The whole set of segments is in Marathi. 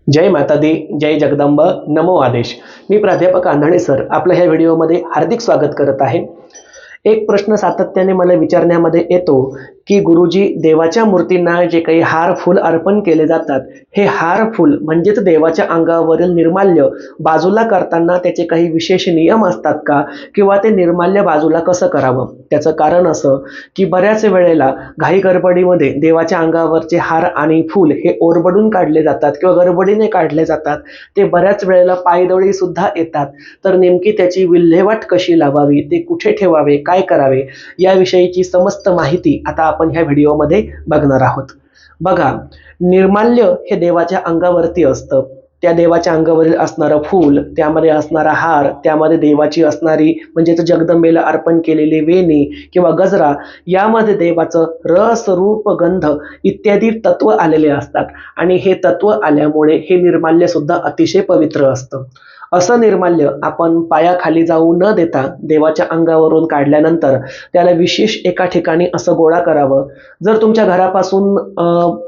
जय माता दी, जय जगदंब, नमो आदेश. मी प्राध्यापक आंधळे सर आपलं ह्या व्हिडिओमध्ये हार्दिक स्वागत करत आहे. एक प्रश्न सातत्याने मला विचारण्यामध्ये येतो की गुरुजी, देवाच्या मूर्तींना जे काही हार फूल अर्पण केले जातात, हे हार फूल म्हणजेच देवाच्या अंगावरील निर्माल्य बाजूला करताना त्याचे काही विशेष नियम असतात का, किंवा ते निर्माल्य बाजूला कसं करावं? त्याचं कारण असं की बऱ्याच वेळेला घाई गडबडीमध्ये देवाच्या अंगावरचे हार आणि फूल हे ओरबडून काढले जातात किंवा गडबडीने काढले जातात. ते बऱ्याच वेळेला पायदळी सुद्धा येतात. तर नेमकी त्याची विल्हेवाट कशी लावावी, ते कुठे ठेवावे, काय करावे, याविषयीची समस्त माहिती आता आपण ह्या व्हिडिओमध्ये बघणार आहोत. बघा, निर्माल्य हे देवाच्या अंगावरती असतं. त्या देवाच्या अंगावरील असणारं फूल, त्यामध्ये असणारा हार, त्यामध्ये देवाची असणारी म्हणजेच जगदंबेला अर्पण केलेली वेणी किंवा गजरा, यामध्ये देवाचं रस, रूप, गंध इत्यादी तत्व आलेले असतात. आणि हे तत्व आल्यामुळे हे निर्माल्य सुद्धा अतिशय पवित्र असतं. असं निर्माल्य आपण पायाखाली जाऊ न देता देवाच्या अंगावरून काढल्यानंतर त्याला विशेष एका ठिकाणी असं गोळा करावं. जर तुमच्या घरापासून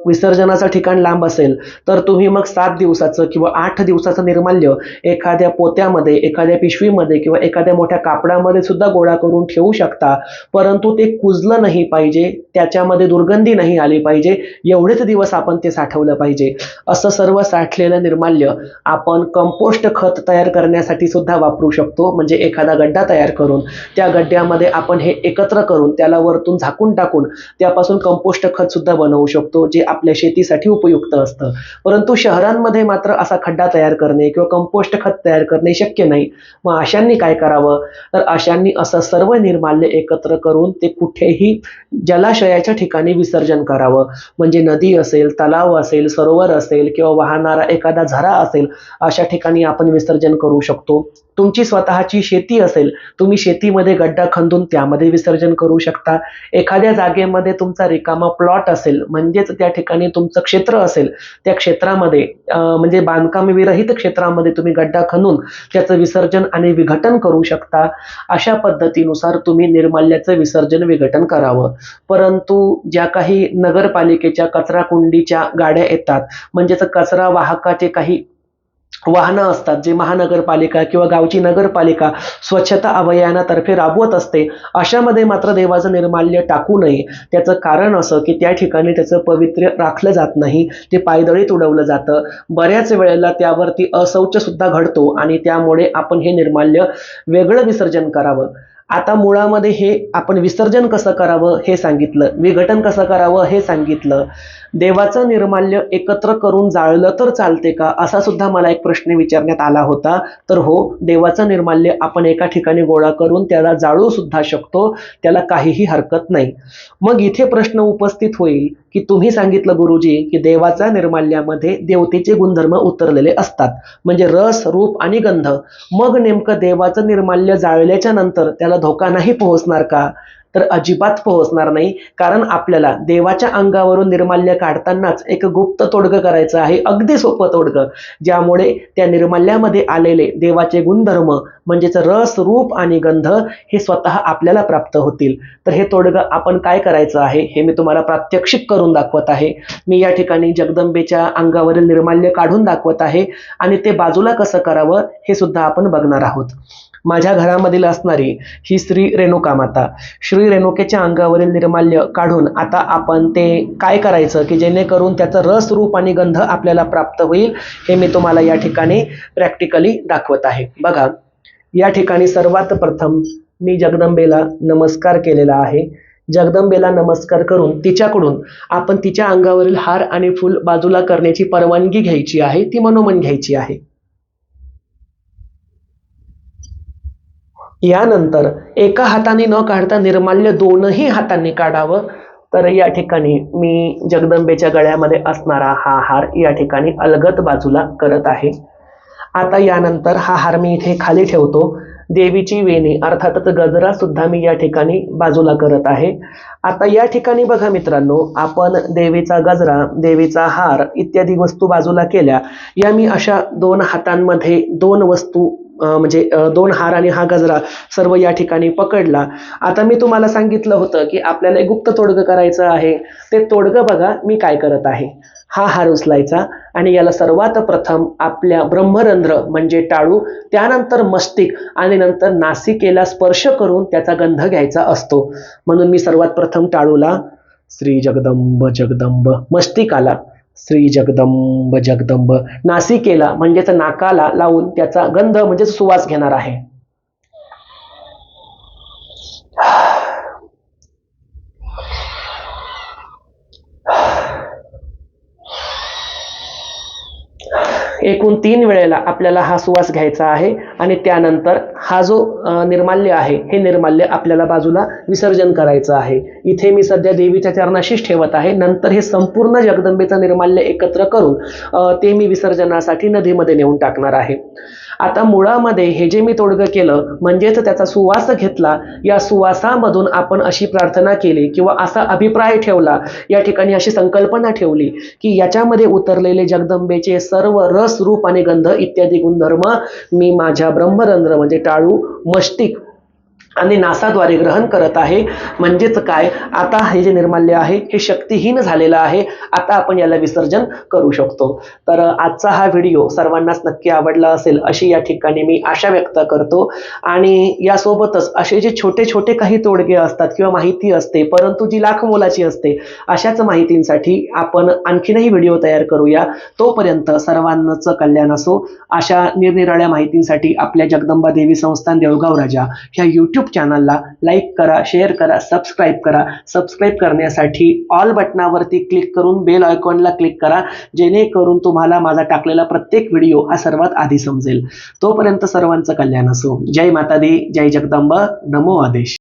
विसर्जनाचं ठिकाण लांब असेल तर तुम्ही मग 7 दिवसाचं किंवा 8 दिवसाचं निर्माल्य एखाद्या पोत्यामध्ये, एखाद्या पिशवीमध्ये किंवा एखाद्या मोठ्या कापडामध्ये सुद्धा गोळा करून ठेवू शकता. परंतु ते कुजलं नाही पाहिजे, त्याच्यामध्ये दुर्गंधी नाही आली पाहिजे, एवढेच दिवस आपण ते साठवलं पाहिजे. असं सर्व साठलेलं निर्माल्य आपण कंपोस्ट खत तयार करण्यासाठी सुद्धा वापरू शकतो. म्हणजे एखादा गड्डा तयार करून त्या गड्ड्यामध्ये आपण हे एकत्र करून त्याला वरतून झाकून टाकून त्यापासून कंपोस्ट खत सुद्धा बनवू शकतो, जे आपल्या शेतीसाठी उपयुक्त असतं. परंतु शहरांमध्ये मात्र असा खड्डा तयार करणे किंवा कंपोस्ट खत तयार करणे शक्य नाही. मग अशांनी काय करावं? तर अशांनी असं सर्व निर्माल्य एकत्र करून ते कुठेही जलाशयाच्या ठिकाणी विसर्जन करावं. म्हणजे नदी असेल, तलाव असेल, सरोवर असेल किंवा वाहणारा एखादा झरा असेल, अशा ठिकाणी आपण विसर्जन करू शकतो. तुमची स्वतःची शेती असेल, तुम्ही शेतीमध्ये गड्डा खंदून त्यामध्ये विसर्जन करू शकता. एखाद्या जागेमध्ये तुमचा रिकामा प्लॉट असेल, म्हणजेच त्या ठिकाणी तुमचं क्षेत्र असेल, त्या क्षेत्रामध्ये म्हणजे बांधकाम विरहित क्षेत्रामध्ये तुम्ही गड्डा खणून त्याचं विसर्जन आणि विघटन करू शकता. अशा पद्धतीनुसार तुम्ही निर्माल्याचं विसर्जन विघटन करावं. परंतु ज्या काही नगरपालिकेच्या कचरा कुंडीच्या गाड्या येतात, म्हणजेच कचरा वाहकाचे काही वाहनं असतात, जे महानगरपालिका किंवा गावची नगरपालिका स्वच्छता अभियानातर्फे राबवत असते, अशामध्ये मात्र देवाचं निर्माल्य टाकू नये. त्याचं कारण असं की त्या ठिकाणी त्याचं पवित्र्य राखलं जात नाही, ते पायदळीत उडवलं जातं. बऱ्याच वेळेला त्यावरती अशौच सुद्धा घडतो आणि त्यामुळे आपण हे निर्माल्य वेगळं विसर्जन करावं. आता मुळामध्ये हे आपण विसर्जन कसं करावं हे सांगितलं, विघटन कसं करावं हे सांगितलं. देवाचं निर्माल्य एकत्र करून जाळलं तर चालते का, असा सुद्धा मला एक प्रश्न विचारण्यात आला होता. तर हो, देवाचं निर्माल्य आपण एका ठिकाणी गोळा करून त्याला जाळू सुद्धा शकतो, त्याला काहीही हरकत नाही. मग इथे प्रश्न उपस्थित होईल की तुम्ही सांगितलं गुरुजी की देवाच्या निर्माल्यामध्ये देवतेचे गुणधर्म उतरलेले असतात, म्हणजे रस, रूप आणि गंध. मग नेमकं देवाचं निर्माल्य जाळल्याच्या नंतर त्याला धोका नाही पोहोचणार का? तर अजिबात पोहोचणार नाही. कारण आपल्याला देवाच्या अंगावरून निर्माल्य काढतानाच एक गुप्त तोडगं करायचं आहे, अगदी सोपं तोडगं, ज्यामुळे त्या निर्माल्यामध्ये आलेले देवाचे गुणधर्म म्हणजेच रस, रूप आणि गंध हे स्वतः आपल्याला प्राप्त होतील. तर हे तोडगं आपण काय करायचं आहे हे मी तुम्हाला प्रात्यक्षिक करून दाखवत आहे. मी या ठिकाणी जगदंबेच्या अंगावरील निर्माल्य काढून दाखवत आहे आणि ते बाजूला कसं करावं हे सुद्धा आपण बघणार आहोत. माझ्या घरामधील असणारी ही श्री रेणुका माता, श्री रेणुकेच्या अंगावरील निर्माल्य काढून आता आपण ते काय करायचं की जेणेकरून त्याचं रस, रूप आणि गंध आपल्याला प्राप्त होईल, हे मी तुम्हाला या ठिकाणी प्रॅक्टिकली दाखवत आहे. बघा, या ठिकाणी सर्वात प्रथम मी जगदंबेला नमस्कार केलेला आहे. जगदंबेला नमस्कार करून तिच्याकडून आपण तिच्या अंगावरील हार आणि फूल बाजूला करण्याची परवानगी घ्यायची आहे, ती मनोमन घ्यायची आहे. यानंतर एका हाताने न काढता निर्माल्य दोनही हातांनी काढावं. तर या ठिकाणी मी जगदंबेच्या गळ्यामध्ये असणारा हा हार या ठिकाणी अलगद बाजूला करत आहे. आता यानंतर हा हार मी इथे खाली ठेवतो. देवीची वेणी अर्थातच गजरा सुद्धा मी या ठिकाणी बाजूला करत आहे. आता या ठिकाणी बघा मित्रांनो, आपण देवीचा गजरा, देवीचा हार इत्यादी वस्तू बाजूला केल्या. या मी अशा 2 हातांमध्ये 2 वस्तू म्हणजे 2 हार आणि हा गजरा सर्व या ठिकाणी पकडला. आता मी तुम्हाला सांगितलं होतं की आपल्याला एक गुप्त तोडगं करायचं आहे. ते तोडगं बघा मी काय करत आहे. हा हार उचलायचा आणि याला सर्वात प्रथम आपल्या ब्रह्मरंध्र म्हणजे टाळू, त्यानंतर मस्तिक आणि नंतर नासिकेला स्पर्श करून त्याचा गंध घ्यायचा असतो. म्हणून मी सर्वात प्रथम टाळूला श्री जगदंब जगदंब, मस्तिकाला श्री जगदंब जगदंब, नासिकेला म्हणजेच नाकाला लावून त्याचा गंध म्हणजे सुवास घेणार आहे. एकूण 3 वेळेला आपल्याला हा सुवास घ्यायचा आहे आणि त्यानंतर हा जो निर्माल्य आहे हे निर्माल्य आपल्याला बाजूला विसर्जन करायचं आहे. इथे मी सध्या देवीच्या चरणाशीच ठेवत आहे. नंतर हे संपूर्ण जगदंबेचं निर्माल्य एकत्र करून ते मी विसर्जनासाठी नदीमध्ये नेऊन टाकणार आहे. आता मुळामध्ये हे जे मी तोडगं केलं म्हणजेच त्याचा सुवास घेतला, या सुवासामधून आपण अशी प्रार्थना केली किंवा असा अभिप्राय ठेवला, या ठिकाणी अशी संकल्पना ठेवली की याच्यामध्ये उतरलेले जगदंबेचे सर्व रस, रूप आणि गंध इत्यादी गुणधर्म मी माझ्या ब्रह्मरंध्र म्हणजे टाळू, मस्तिक आणि नासाद्वारे ग्रहण करत आहे. म्हणजेच काय, आता हे जे निर्माल्य आहे हे शक्तिहीन झालेलं आहे. आता आपण याला विसर्जन करू शकतो. तर आजचा हा व्हिडिओ सर्वांनाच नक्की आवडला असेल अशी या ठिकाणी मी आशा व्यक्त करतो. आणि यासोबतच असे जे छोटे छोटे काही तोडगे असतात किंवा माहिती असते परंतु जी लाख मोलाची असते, अशाच माहितींसाठी आपण आणखीनही व्हिडिओ तयार करूया. तोपर्यंत सर्वांनाच कल्याण असो. अशा निरनिराळ्या माहितींसाठी आपल्या जगदंबा देवी संस्थान देऊळगाव राजा ह्या यूट्यूब चॅनलला लाईक करा, शेअर करा, सबस्क्राईब करा. सबस्क्राईब करण्यासाठी ऑल बटनावरती क्लिक करून बेल आयकॉनला क्लिक करा, जेणेकरून तुम्हाला माझा टाकलेला प्रत्येक व्हिडिओ हा सर्वात आधी समजेल. तोपर्यंत सर्वांचं कल्याण असो. जय माता दी, जय जगदंबा, नमो आदेश.